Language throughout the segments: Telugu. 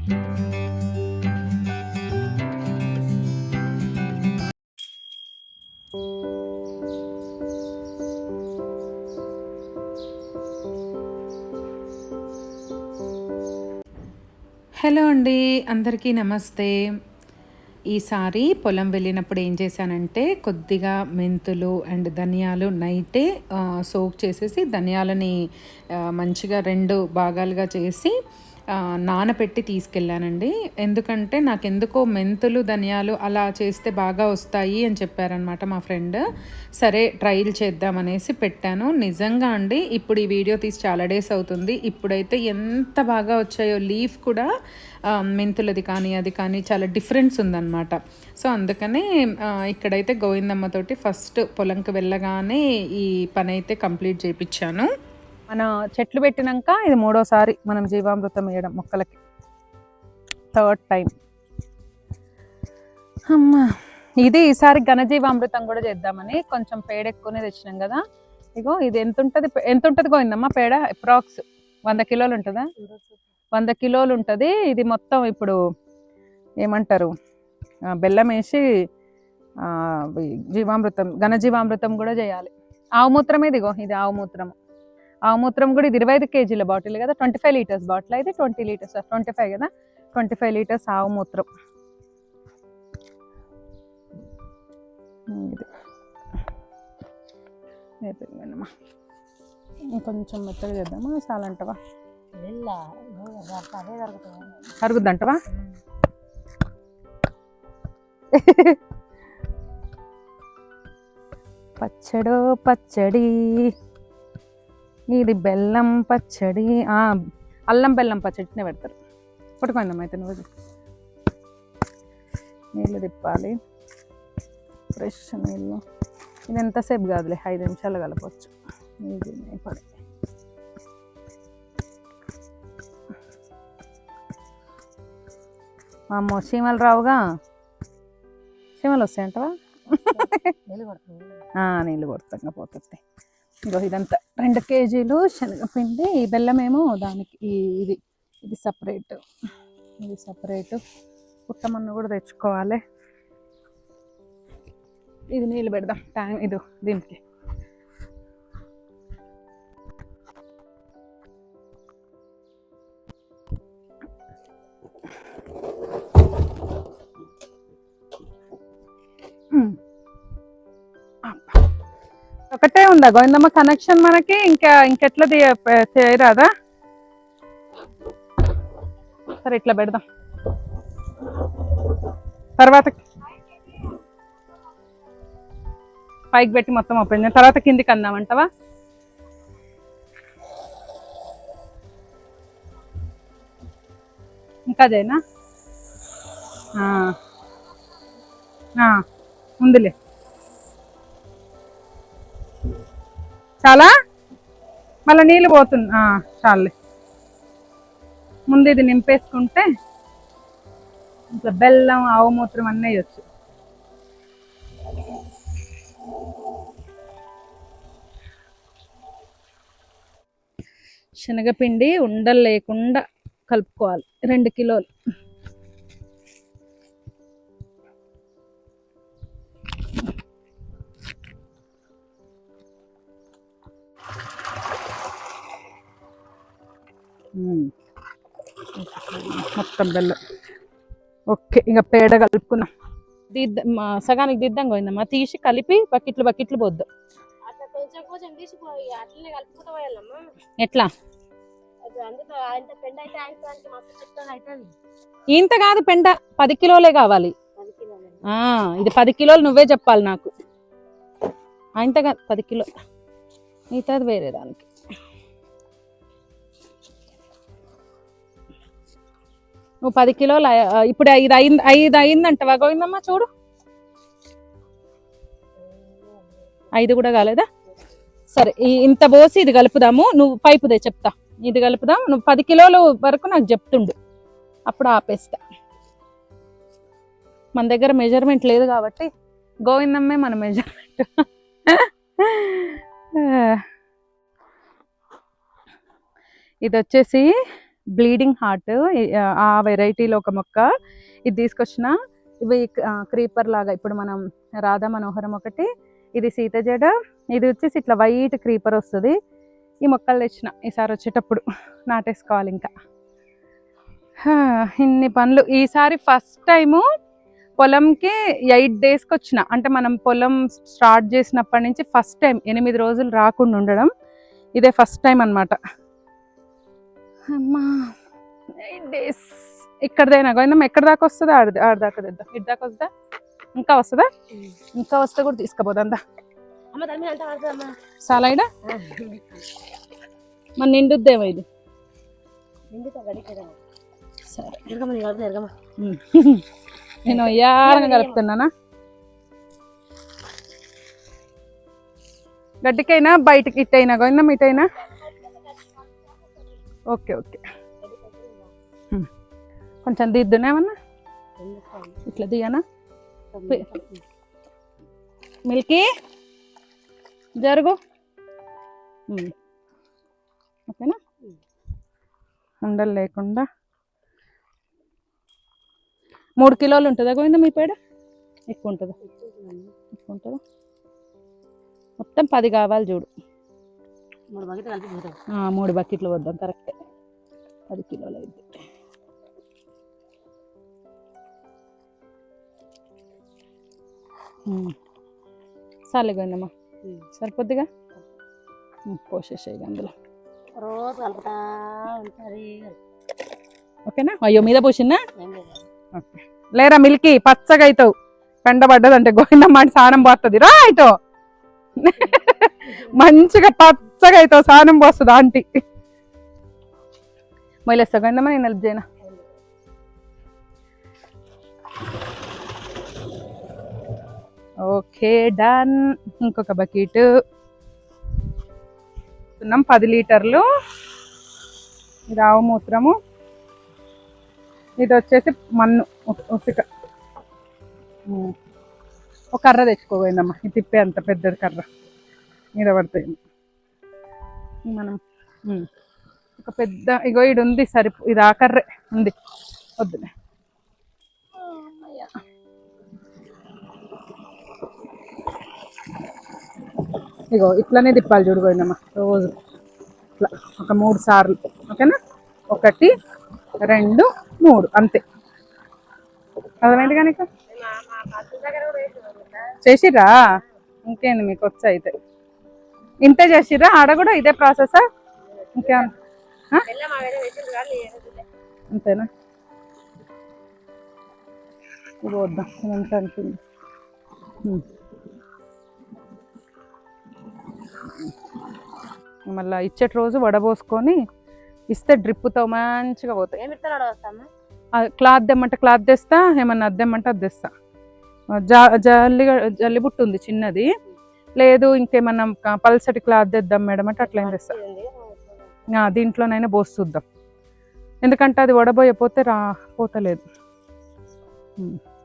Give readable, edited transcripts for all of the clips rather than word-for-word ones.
హలో అండి, అందరికీ నమస్తే. ఈసారి పొలం వెళ్ళినప్పుడు ఏం చేశానంటే కొద్దిగా మెంతులు అండ్ ధనియాలు నైటే సోక్ చేసేసి ధనియాలని మంచిగా 2 భాగాలుగా చేసి నానపెట్టి తీసుకెళ్ళానండి. ఎందుకంటే నాకెందుకో మెంతులు ధనియాలు అలా చేస్తే బాగా వస్తాయి అని చెప్పారనమాట మా ఫ్రెండ్. సరే ట్రైల్ చేద్దామనేసి పెట్టాను. నిజంగా అండి ఇప్పుడు ఈ వీడియో తీసి చాలా డేస్ అవుతుంది. ఇప్పుడైతే ఎంత బాగా వచ్చాయో, లీఫ్ కూడా మెంతులది కానీ అది కానీ చాలా డిఫరెన్స్ ఉందన్నమాట. సో అందుకనే ఇక్కడైతే గోవిందమ్మతోటి ఫస్ట్ పొలంకి వెళ్ళగానే ఈ పని అయితే కంప్లీట్ చేయించాను. మన చెట్లు పెట్టినాక ఇది 3వసారి మనం జీవామృతం వేయడం మొక్కలకి, 3rd టైం. అమ్మా, ఇది ఈసారి ఘనజీవామృతం కూడా చేద్దామని కొంచెం పేడ ఎక్కువనే తెచ్చినాం కదా. ఇగో ఇది ఎంత ఉంటుంది గోవిందమ్మా పేడ? అప్రాక్స్ 100 కిలోలు ఉంటుందా? 100 కిలోలు ఉంటుంది. ఇది మొత్తం ఇప్పుడు ఏమంటారు, బెల్లం వేసి జీవామృతం, ఘనజీవామృతం కూడా చేయాలి. ఆవు మూత్రం ఇదిగో, ఇది ఆవు మూత్రం. ఆవు మూత్రం కూడా ఇది 25 కేజీల బాటిల్ కదా, 25 లీటర్స్ బాటిల్. అయితే 20 లీటర్స్, 25 కదా, 25 లీటర్స్ ఆవు మూత్రం. ఇది ఇంకొంచెం మెత్తగా చేద్దామా, చాలంటవా? అరుగుద్దంటవా? పచ్చడో పచ్చడి, ఇది బెల్లం పచ్చడి. అల్లం బెల్లం పచ్చడినే పెడతారు. పట్టుకుందాం అయితే నువ్వు. నీళ్ళు తిప్పాలి, ఫ్రెష్ నీళ్ళు. ఇది ఎంతసేపు కాదులే, 5 నిమిషాలు కలపవచ్చు. ఇది పడి అమ్మో, చీమలు రావుగా? చీమలు వస్తాయంటవా? నీళ్ళు కొడుతుంగా పోతుంది. ఇగో ఇదంతా 2 కేజీలు శనగపిండి. ఈ బెల్లమేమో దానికి ఇది సపరేట్, ఇది సపరేటు. పుట్టమన్ను కూడా తెచ్చుకోవాలి. ఇది నీళ్ళు పెడదాం ఇది దీనికి. ఒకటే ఉందా గోవిందమ్మ కనెక్షన్ మనకి? ఇంకెట్లా చేయరాదా? సరే ఇట్లా పెడదాం. తర్వాత పైకి పెట్టి మొత్తం ఓపెన్ చేద్దాం. తర్వాత కిందికి అందామంటావా? ఇంకా అదేనా? ఉందిలే. చాలా మళ్ళీ నీళ్ళు పోతుంది. చాలే, ముందు ఇది నింపేసుకుంటే ఇట్లా బెల్లం ఆవు మూత్రం అన్నీ వేయచ్చు. శనగపిండి ఉండలు లేకుండా కలుపుకోవాలి, 2 కిలోలు. మొత్తం బెల్లం. ఓకే, ఇంకా పేడ కలుపుకున్నాం. సగానికి దిద్దాం పోయిందమ్మా, తీసి కలిపి బకెట్లు పోద్దాం. ఎట్లా? ఇంత కాదు పెండ, 10 కిలోలే కావాలి. ఇది 10 కిలోలు నువ్వే చెప్పాలి నాకు. ఇంత కాదు, 10 కిలోలు. మిగతాది వేరే దానికి. నువ్వు 10 కిలోలు. ఇప్పుడు 5 అయిందంటవా గోవిందమ్మ? చూడు, 5 కూడా కాలేదా? సరే, ఇంత పోసి ఇది కలుపుదాము. నువ్వు పైపుదే చెప్తా, ఇది కలుపుదాం. నువ్వు 10 కిలోలు వరకు నాకు చెప్తుండు, అప్పుడు ఆపేస్తా. మన దగ్గర మెజర్మెంట్ లేదు కాబట్టి గోవిందమ్మే మన మెజర్మెంట్. ఇది వచ్చేసి బ్లీడింగ్ హార్ట్, ఆ వెరైటీలో ఒక మొక్క. ఇది తీసుకొచ్చిన. ఇవి క్రీపర్ లాగా, ఇప్పుడు మనం రాధా మనోహరం ఒకటి, ఇది సీతజడ, ఇది వచ్చేసి ఇట్లా వైట్ క్రీపర్ వస్తుంది. ఈ మొక్కలు తెచ్చిన ఈసారి వచ్చేటప్పుడు నాటేసుకోవాలి. ఇంకా ఇన్ని పనులు. ఈసారి ఫస్ట్ టైము పొలంకి 8 డేస్కి వచ్చిన, అంటే మనం పొలం స్టార్ట్ చేసినప్పటి నుంచి ఫస్ట్ టైం 8 రోజులు రాకుండా ఉండడం ఇదే ఫస్ట్ టైం అనమాట. అమ్మా 8 డేస్ ఇక్కడదైనా గోవిందమ్మ ఎక్కడ దాకా వస్తుందా? ఆడదాకా తెద్దాం. ఇటు దాకా వస్తుందా? ఇంకా వస్తుందా? ఇంకా వస్తే కూడా తీసుకుపోదా సాలైడా మన నిండుద్దేమో ఇది. సరే నేను యారంగా కలుపుతున్నానా? గడ్డికైనా బయటకి ఇట్టయినా గోవిందమ్మ ఇటైనా? Okay okay. కొంచెం దిద్దునేమన్నా ఇట్లా దిగనా? మిల్కీ జరుగు. ఓకేనా? ఉండలు లేకుండా 3 కిలోలు ఉంటుందా గోవిందా మీ పేడ? ఎక్కువ ఉంటుందా? ఎక్కువ ఉంటుందా? మొత్తం 10 కావాలి చూడు. 3 బకెట్లు వద్దాం. కరెక్టే, 10 కిలోలు అయింది. చాలే గోవిందమ్మ, సరిపోద్దిగా. పోసేసాయి అందులో రోజు కలుపుతా ఉంటుంది. ఓకేనా? అయ్యో మీద పోసిందా? ఓకే. లేరా మిల్కీ, పచ్చగా అవుతావు. పెండబడ్డదంటే గోవిందమ్మ స్నానం పోస్తుంది. రా ఇటో మంచిగా పచ్చగా అవుతావు, స్నానం పోస్తుంది ఆంటీ. మొయిలేస్తా గోవిందమ్మ, నేను హెల్ప్ చేయనా? Okay done. ఇంకొక బకెట్ 10 లీటర్లు. ఇది ఆవు మూత్రము, ఇది వచ్చేసి మన్ను ఉసిక. ఒక కర్ర తెచ్చుకోపోయిందమ్మా, ఇది తిప్పే అంత పెద్దది కర్ర మీద పడుతుంది మనం. ఒక పెద్ద ఇగో ఇది ఉంది, ఇది ఆ కర్రే ఉంది, వద్దులే. ఇగో ఇట్లానే తిప్పాలి చూడు గోవిందమ్మ రోజు, ఇట్లా ఒక 3 సార్లు. ఓకేనా? 1 2 3 అంతే. అర్థమైంది నీకు? చేసిర్రా? ఇంకేంది మీకు వచ్చి అయితే ఇంతే చేసిర్రా? ఆడ కూడా ఇదే ప్రాసెసా? ఇంకే అంతేనా? ఇది వద్దాం, ఇదంతా అంటుంది. మళ్ళీ ఇచ్చేటి రోజు వడబోసుకొని ఇస్తే డ్రిప్తో మంచిగా పోతాయి. క్లాత్ తెమ్మంటే క్లాత్ తెస్తా, ఏమన్నా అద్దెమ్మంటే అది తెస్తా. జల్లిబుట్టు ఉంది చిన్నది, లేదు ఇంకేమన్నా పల్సటి క్లాత్ తెద్దాం మేడం అంటే అట్లా ఏం తెస్తా. దీంట్లోనైనా పోసి చూద్దాం, ఎందుకంటే అది వడబోయపోతే పోతలేదు.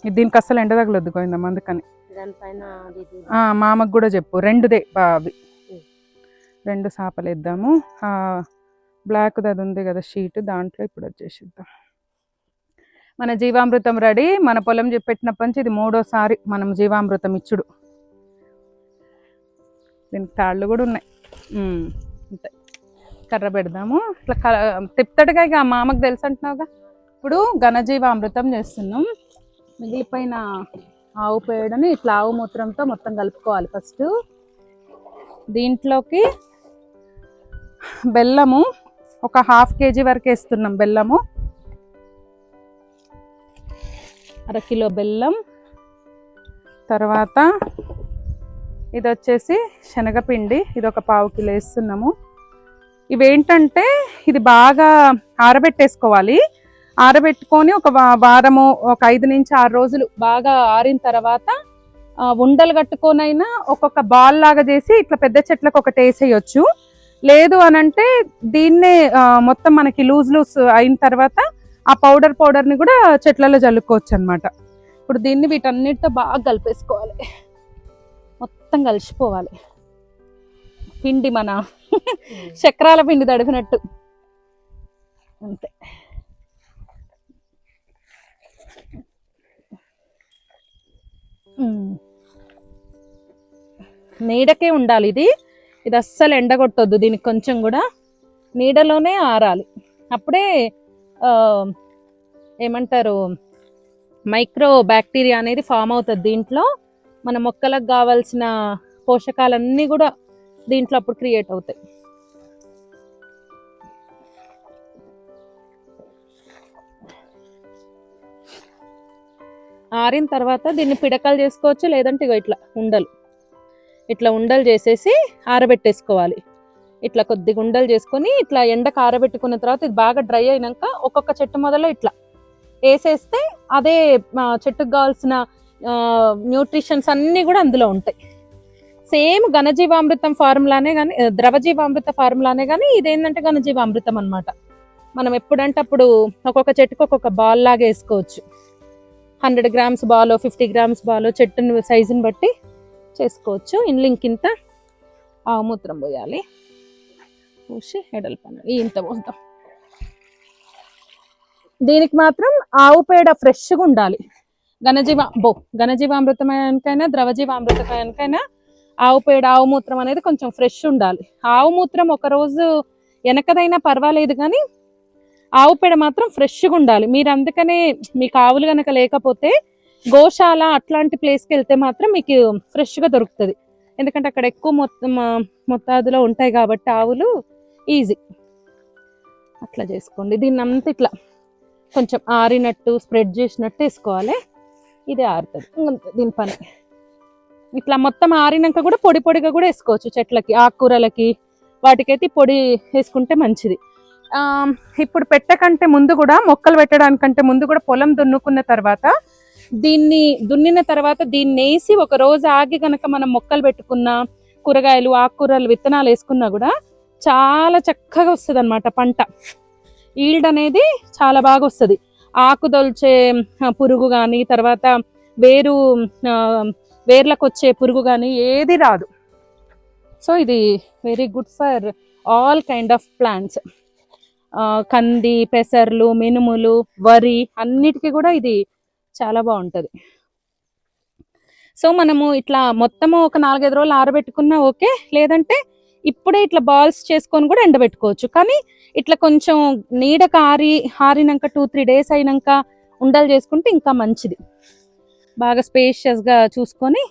దీనికి అస్సలు ఎండ తగలొద్దు గోవిందమ్మ, అందుకని. మా అమ్మకు కూడా చెప్పు, 2దే అవి 2 సాపలు వేద్దాము. బ్లాక్ది అది ఉంది కదా షీట్, దాంట్లో ఇప్పుడు వచ్చేసిద్దాం. మన జీవామృతం రెడీ. మన పొలం పెట్టినప్పటి నుంచి ఇది 3వ సారి మనం జీవామృతం ఇచ్చుడు. దీనికి తాళ్ళు కూడా ఉన్నాయి. అంతే, కర్ర పెడదాము. ఇట్లా తిప్పుతాడుగా. ఇక మా అమ్మకు తెలుసు అంటున్నావుగా. ఇప్పుడు ఘనజీవామృతం చేస్తున్నాం. మిగిలిపోయిన ఆవు పేడని ఇట్లా ఆవు మూత్రంతో మొత్తం కలుపుకోవాలి. ఫస్ట్ దీంట్లోకి బెల్లము ఒక 1/2 kg వరకు వేస్తున్నాం. బెల్లము 1/2 కిలో బెల్లం. తర్వాత ఇది వచ్చేసి శనగపిండి, ఇది ఒక 1/2 కిలో వేస్తున్నాము. ఇవేంటంటే ఇది బాగా ఆరబెట్టేసుకోవాలి. ఆరబెట్టుకొని ఒక వారము, ఒక 5 నుంచి 6 రోజులు బాగా ఆరిన తర్వాత ఉండలు కట్టుకొనైనా ఒక్కొక్క బాల్ లాగా చేసి ఇట్లా పెద్ద చెట్లకు ఒకటి వేసేయచ్చు. లేదు అనంటే దీన్నే మొత్తం మనకి లూజ్ అయిన తర్వాత ఆ పౌడర్ని కూడా చెట్లలో చల్లుకోవచ్చు అనమాట. ఇప్పుడు దీన్ని వీటన్నిటితో బాగా కలిపేసుకోవాలి, మొత్తం కలిసిపోవాలి. పిండి మన చక్రాల పిండి తడిపినట్టు. అంతే. నీడకే ఉండాలి ఇది. ఇది అస్సలు ఎండగొట్టొద్దు, దీనికి కొంచెం కూడా నీడలోనే ఆరాలి. అప్పుడే ఏమంటారు, మైక్రో బ్యాక్టీరియా అనేది ఫామ్ అవుతుంది దీంట్లో. మన మొక్కలకు కావాల్సిన పోషకాలన్నీ కూడా దీంట్లో అప్పుడు క్రియేట్ అవుతాయి. ఆరిన తర్వాత దీన్ని పిడకలు చేసుకోవచ్చు, లేదంటే ఇట్లా ఉండలు చేసేసి ఆరబెట్టేసుకోవాలి. ఇట్లా కొద్దిగా ఉండలు చేసుకొని ఇట్లా ఎండకు ఆరబెట్టుకున్న తర్వాత ఇది బాగా డ్రై అయినాక ఒక్కొక్క చెట్టు మొదలు ఇట్లా వేసేస్తే అదే చెట్టుకు కావాల్సిన న్యూట్రిషన్స్ అన్నీ కూడా అందులో ఉంటాయి. సేమ్ ఘనజీవామృతం ఫార్ములానే కానీ, ద్రవజీవామృత ఫార్ములానే కానీ ఇదేంటంటే ఘనజీవామృతం అనమాట. మనం ఎప్పుడంటే అప్పుడు ఒక్కొక్క చెట్టుకు ఒక్కొక్క బాల్ లాగా వేసుకోవచ్చు. 100 గ్రామ్స్ బాలో, 50 గ్రామ్స్ బాలో, చెట్టు సైజుని బట్టి చేసుకోవచ్చు. ఇంత ఆవుమూత్రం పోయాలి, పూసి ఎడల్పన ఇంత పోస్తాం. దీనికి మాత్రం ఆవు పేడ ఫ్రెష్గా ఉండాలి. ఘనజీవామృతమైనకైనా ద్రవజీవామృతమైనకైనా ఆవు పేడ, ఆవు మూత్రం అనేది కొంచెం ఫ్రెష్ ఉండాలి. ఆవు మూత్రం ఒక రోజు వెనకదైనా పర్వాలేదు, కానీ ఆవు పేడ మాత్రం ఫ్రెష్గా ఉండాలి. మీరు అందుకనే మీకు ఆవులు కనుక లేకపోతే గోశాల అట్లాంటి ప్లేస్కి వెళ్తే మాత్రం మీకు ఫ్రెష్గా దొరుకుతుంది. ఎందుకంటే అక్కడ ఎక్కువ మొత్తాదులో ఉంటాయి కాబట్టి ఆవులు ఈజీ. అట్లా చేసుకోండి. దీన్ని అంతా ఇట్లా కొంచెం ఆరినట్టు స్ప్రెడ్ చేసినట్టు వేసుకోవాలి. ఇదే ఆరుతుంది దీని పని. ఇట్లా మొత్తం ఆరినాక కూడా పొడి పొడిగా కూడా వేసుకోవచ్చు. చెట్లకి, ఆకుకూరలకి, వాటికైతే పొడి వేసుకుంటే మంచిది. ఇప్పుడు పెట్టకంటే ముందు కూడా, మొక్కలు పెట్టడానికంటే ముందు కూడా పొలం దున్నుకున్న తర్వాత దున్నిన తర్వాత దీన్ని వేసి ఒక రోజు ఆగి గనక మనం మొక్కలు పెట్టుకున్నా, కూరగాయలు, ఆకుకూరలు విత్తనాలు వేసుకున్నా కూడా చాలా చక్కగా వస్తుంది అనమాట పంట. ఈల్డ్ అనేది చాలా బాగా వస్తుంది. ఆకు దొల్చే పురుగు కానీ, తర్వాత వేర్లకు వచ్చే పురుగు కానీ ఏది రాదు. సో ఇది very good for all kind of plants. కంది, పెసర్లు, మినుములు, వరి అన్నిటికీ కూడా ఇది చాలా బాగుంటుంది. సో మనము ఇట్లా మొత్తము ఒక 4-5 రోజులు ఆరబెట్టుకున్నా ఓకే, లేదంటే ఇప్పుడే ఇట్లా బాల్స్ చేసుకొని కూడా ఎండబెట్టుకోవచ్చు. కానీ ఇట్లా కొంచెం నీడకు ఆరినాక 2-3 డేస్ అయినాక ఉండలు చేసుకుంటే ఇంకా మంచిది. బాగా స్పేషియస్గా చూసుకొని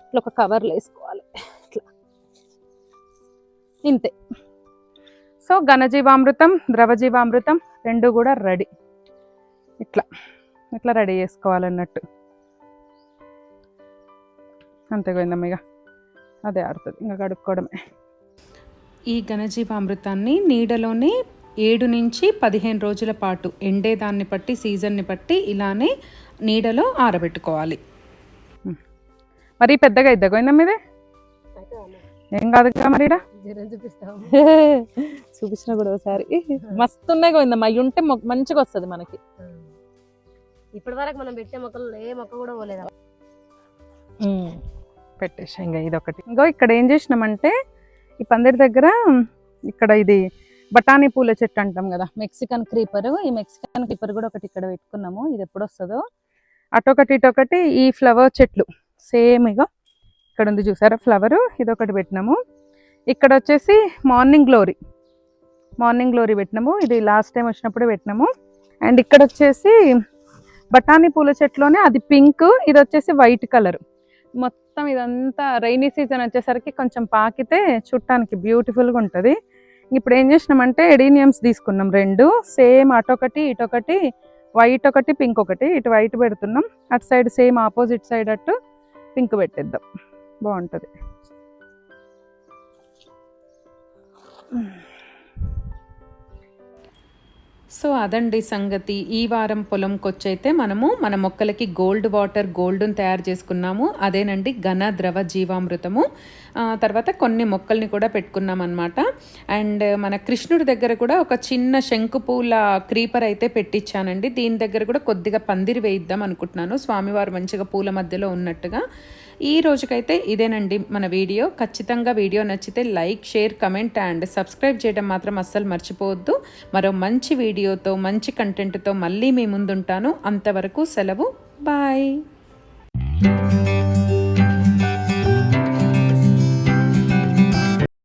ఇట్లా ఒక కవర్లో వేసుకోవాలి. ఇట్లా ఇంతే. సో ఘనజీవామృతం, ద్రవజీవామృతం రెండు కూడా రెడీ. ఇట్లా రెడీ చేసుకోవాలన్నట్టు. అంతే పోయిందమ్మ, ఇక అదే ఆడుతుంది, ఇంకా కడుక్కోవడమే. ఈ ఘనజీవామృతాన్ని నీడలోనే 7 నుంచి 15 రోజుల పాటు ఎండేదాన్ని బట్టి, సీజన్ని బట్టి ఇలానే నీడలో ఆరబెట్టుకోవాలి. మరి పెద్దగా ఇద్దా పోయిందమ్మ ఇదే? ఏం కాదు కదా మరి. చూపించిన కూడా ఒకసారి. మస్తు ఉన్నాయి పోయిందమ్మా. అవి ఉంటే మంచిగా వస్తుంది మనకి. ఇప్పటి వరకు మనం పెట్టే మొక్కలు ఏ మొక్క కూడా పోలేదు. పెట్టేసా ఇంకా ఇదొకటి. ఇంకో ఇక్కడ ఏం చేసినామంటే, ఈ పందిరి దగ్గర ఇక్కడ ఇది బఠానీ పూల చెట్టు అంటాం కదా, మెక్సికన్ క్రీపర్. ఈ మెక్సికన్ క్రీపర్ కూడా ఒకటి ఇక్కడ పెట్టుకున్నాము. ఇది ఎప్పుడు వస్తుందో. అటొకటి ఇటొకటి ఈ ఫ్లవర్ చెట్లు సేమ్. ఇక ఇక్కడ ఉంది చూసారా ఫ్లవరు, ఇదొకటి పెట్టినాము. ఇక్కడ వచ్చేసి మార్నింగ్ గ్లోరీ పెట్టినాము. ఇది లాస్ట్ టైం వచ్చినప్పుడే పెట్టినాము. అండ్ ఇక్కడ వచ్చేసి బఠానీ పూల చెట్లోనే అది పింక్, ఇది వచ్చేసి వైట్ కలర్. మొత్తం ఇదంతా రైనీ సీజన్ వచ్చేసరికి కొంచెం పాకితే చుట్టానికి బ్యూటిఫుల్గా ఉంటుంది. ఇప్పుడు ఏం చేసినామంటే ఎడీనియమ్స్ తీసుకున్నాం 2 సేమ్, అటొకటి ఇటొకటి, వైట్ ఒకటి పింక్ ఒకటి. ఇటు వైట్ పెడుతున్నాం, అటు సైడ్ సేమ్ ఆపోజిట్ సైడ్ అటు పింక్ పెట్టేద్దాం, బాగుంటుంది. సో అదండి సంగతి. ఈ వారం పొలంకి వచ్చైతే మనము మన మొక్కలకి గోల్డ్ని తయారు చేసుకున్నాము. అదేనండి ఘన ద్రవ జీవామృతము. తర్వాత కొన్ని మొక్కల్ని కూడా పెట్టుకున్నాం అనమాట. అండ్ మన కృష్ణుడి దగ్గర కూడా ఒక చిన్న శంకుపూల క్రీపర్ అయితే పెట్టించానండి. దీని దగ్గర కూడా కొద్దిగా పందిరి వేయిద్దాం అనుకుంటున్నాను, స్వామివారు మంచిగా పూల మధ్యలో ఉన్నట్టుగా. ఈ రోజుకైతే ఇదేనండి మన వీడియో. ఖచ్చితంగా వీడియో నచ్చితే like, share, comment and subscribe చేయడం మాత్రం అస్సలు మర్చిపోవద్దు. మరో మంచి వీడియోతో, మంచి కంటెంట్తో మళ్ళీ మీ ముందుంటాను. అంతవరకు సెలవు. బాయ్.